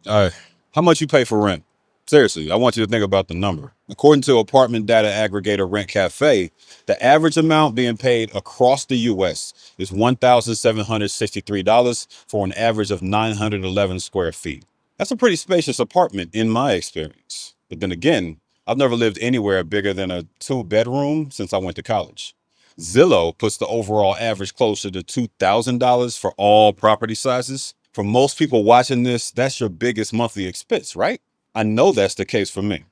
How much you pay for rent? Seriously, I want you to think about the number. According to apartment data aggregator Rent Cafe, the average amount being paid across the U.S. is $1,763 for an average of 911 square feet. That's a pretty spacious apartment in my experience. But then again, I've never lived anywhere bigger than a two-bedroom since I went to college. Zillow puts the overall average closer to $2,000 for all property sizes. For most people watching this, that's your biggest monthly expense, right? I know that's the case for me,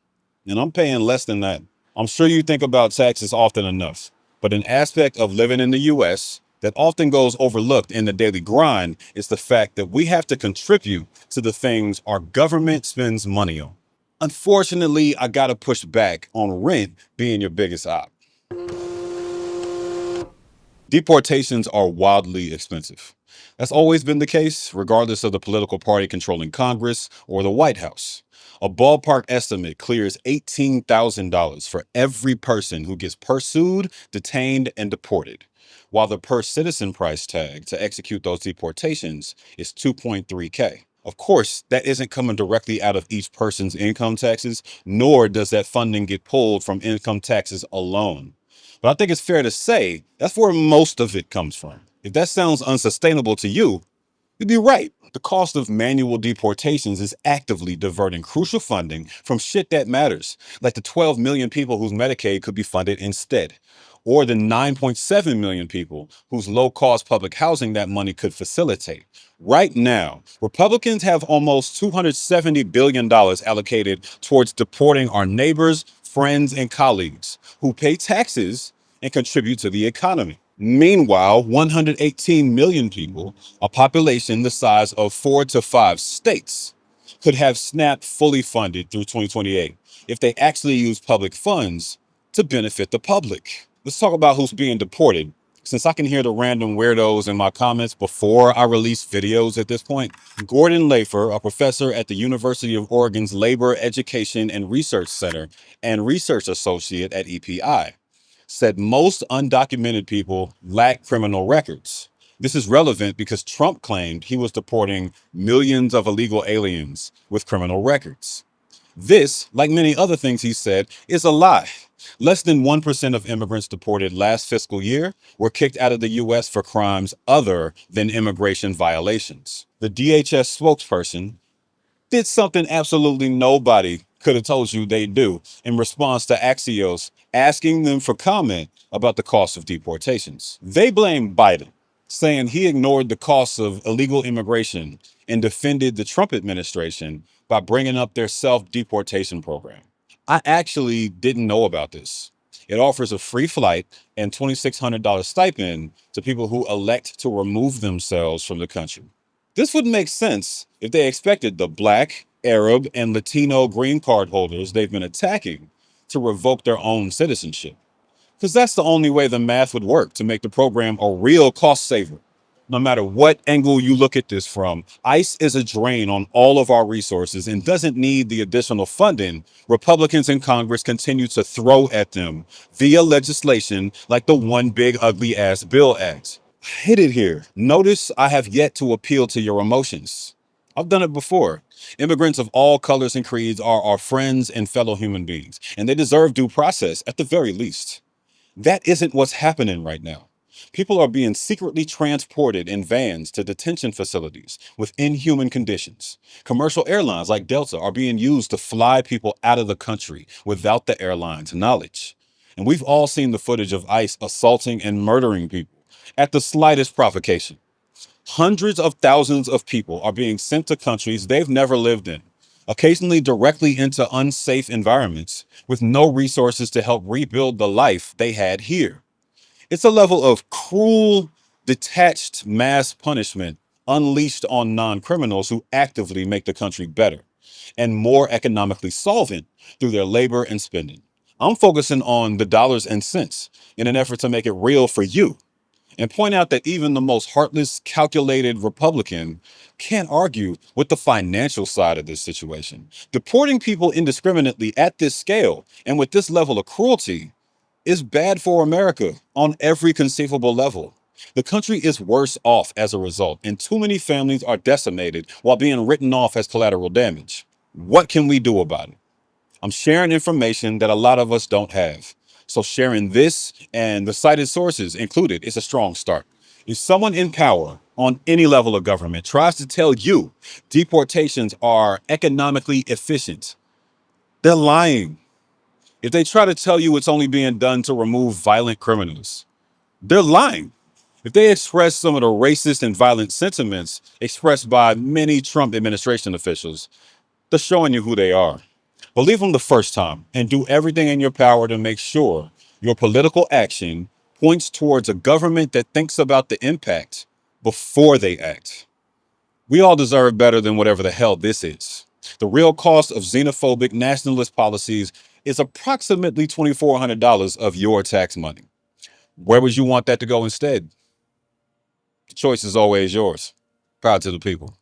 and I'm paying less than that. I'm sure you think about taxes often enough, but an aspect of living in the US that often goes overlooked in the daily grind is the fact that we have to contribute to the things our government spends money on. Unfortunately, I gotta push back on rent being your biggest op. Deportations are wildly expensive. That's always been the case, regardless of the political party controlling Congress or the White House. A ballpark estimate clears $18,000 for every person who gets pursued, detained, and deported, while the per citizen price tag to execute those deportations is 2.3K. Of course, that isn't coming directly out of each person's income taxes, nor does that funding get pulled from income taxes alone. But I think it's fair to say that's where most of it comes from. If that sounds unsustainable to you, you'd be right. The cost of manual deportations is actively diverting crucial funding from shit that matters, like the 12 million people whose Medicaid could be funded instead, or the 9.7 million people whose low cost public housing that money could facilitate. Right now, Republicans have almost $270 billion allocated towards deporting our neighbors, friends, and colleagues who pay taxes and contribute to the economy. Meanwhile, 118 million people, a population the size of 4 to 5 states, could have SNAP fully funded through 2028 if they actually use public funds to benefit the public. Let's talk about who's being deported. Since I can hear the random weirdos in my comments before I release videos at this point, Gordon Lafer, a professor at the University of Oregon's Labor Education and Research Center and research associate at EPI, said most undocumented people lack criminal records. This is relevant because Trump claimed he was deporting millions of illegal aliens with criminal records. This, like many other things he said, is a lie. Less than 1% of immigrants deported last fiscal year were kicked out of the U.S. for crimes other than immigration violations. The DHS spokesperson did something absolutely nobody could have told you they'd do in response to Axios asking them for comment about the cost of deportations. They blame Biden, saying he ignored the costs of illegal immigration and defended the Trump administration by bringing up their self-deportation program. I actually didn't know about this. It offers a free flight and $2,600 stipend to people who elect to remove themselves from the country. This would make sense if they expected the Black, Arab, and Latino green card holders they've been attacking to revoke their own citizenship. Because that's the only way the math would work to make the program a real cost saver. No matter what angle you look at this from, ICE is a drain on all of our resources and doesn't need the additional funding Republicans in Congress continue to throw at them via legislation like the One Big Ugly Ass Bill Act. Hit it here. Notice I have yet to appeal to your emotions. I've done it before. Immigrants of all colors and creeds are our friends and fellow human beings, and they deserve due process at the very least. That isn't what's happening right now. People are being secretly transported in vans to detention facilities with inhuman conditions. Commercial airlines like Delta are being used to fly people out of the country without the airline's knowledge. And we've all seen the footage of ICE assaulting and murdering people at the slightest provocation. Hundreds of thousands of people are being sent to countries they've never lived in, occasionally directly into unsafe environments with no resources to help rebuild the life they had here. It's a level of cruel, detached mass punishment unleashed on non criminals who actively make the country better and more economically solvent through their labor and spending. I'm focusing on the dollars and cents in an effort to make it real for you and point out that even the most heartless, calculated Republican can't argue with the financial side of this situation. Deporting people indiscriminately at this scale and with this level of cruelty is bad for America on every conceivable level. The country is worse off as a result, and too many families are decimated while being written off as collateral damage. What can we do about it? I'm sharing information that a lot of us don't have. So sharing this and the cited sources included is a strong start. If someone in power on any level of government tries to tell you deportations are economically efficient, they're lying. If they try to tell you it's only being done to remove violent criminals, they're lying. If they express some of the racist and violent sentiments expressed by many Trump administration officials, they're showing you who they are. Believe them the first time and do everything in your power to make sure your political action points towards a government that thinks about the impact before they act. We all deserve better than whatever the hell this is. The real cost of xenophobic nationalist policies is approximately $2,400 of your tax money. Where would you want that to go instead? The choice is always yours. Proud to the people.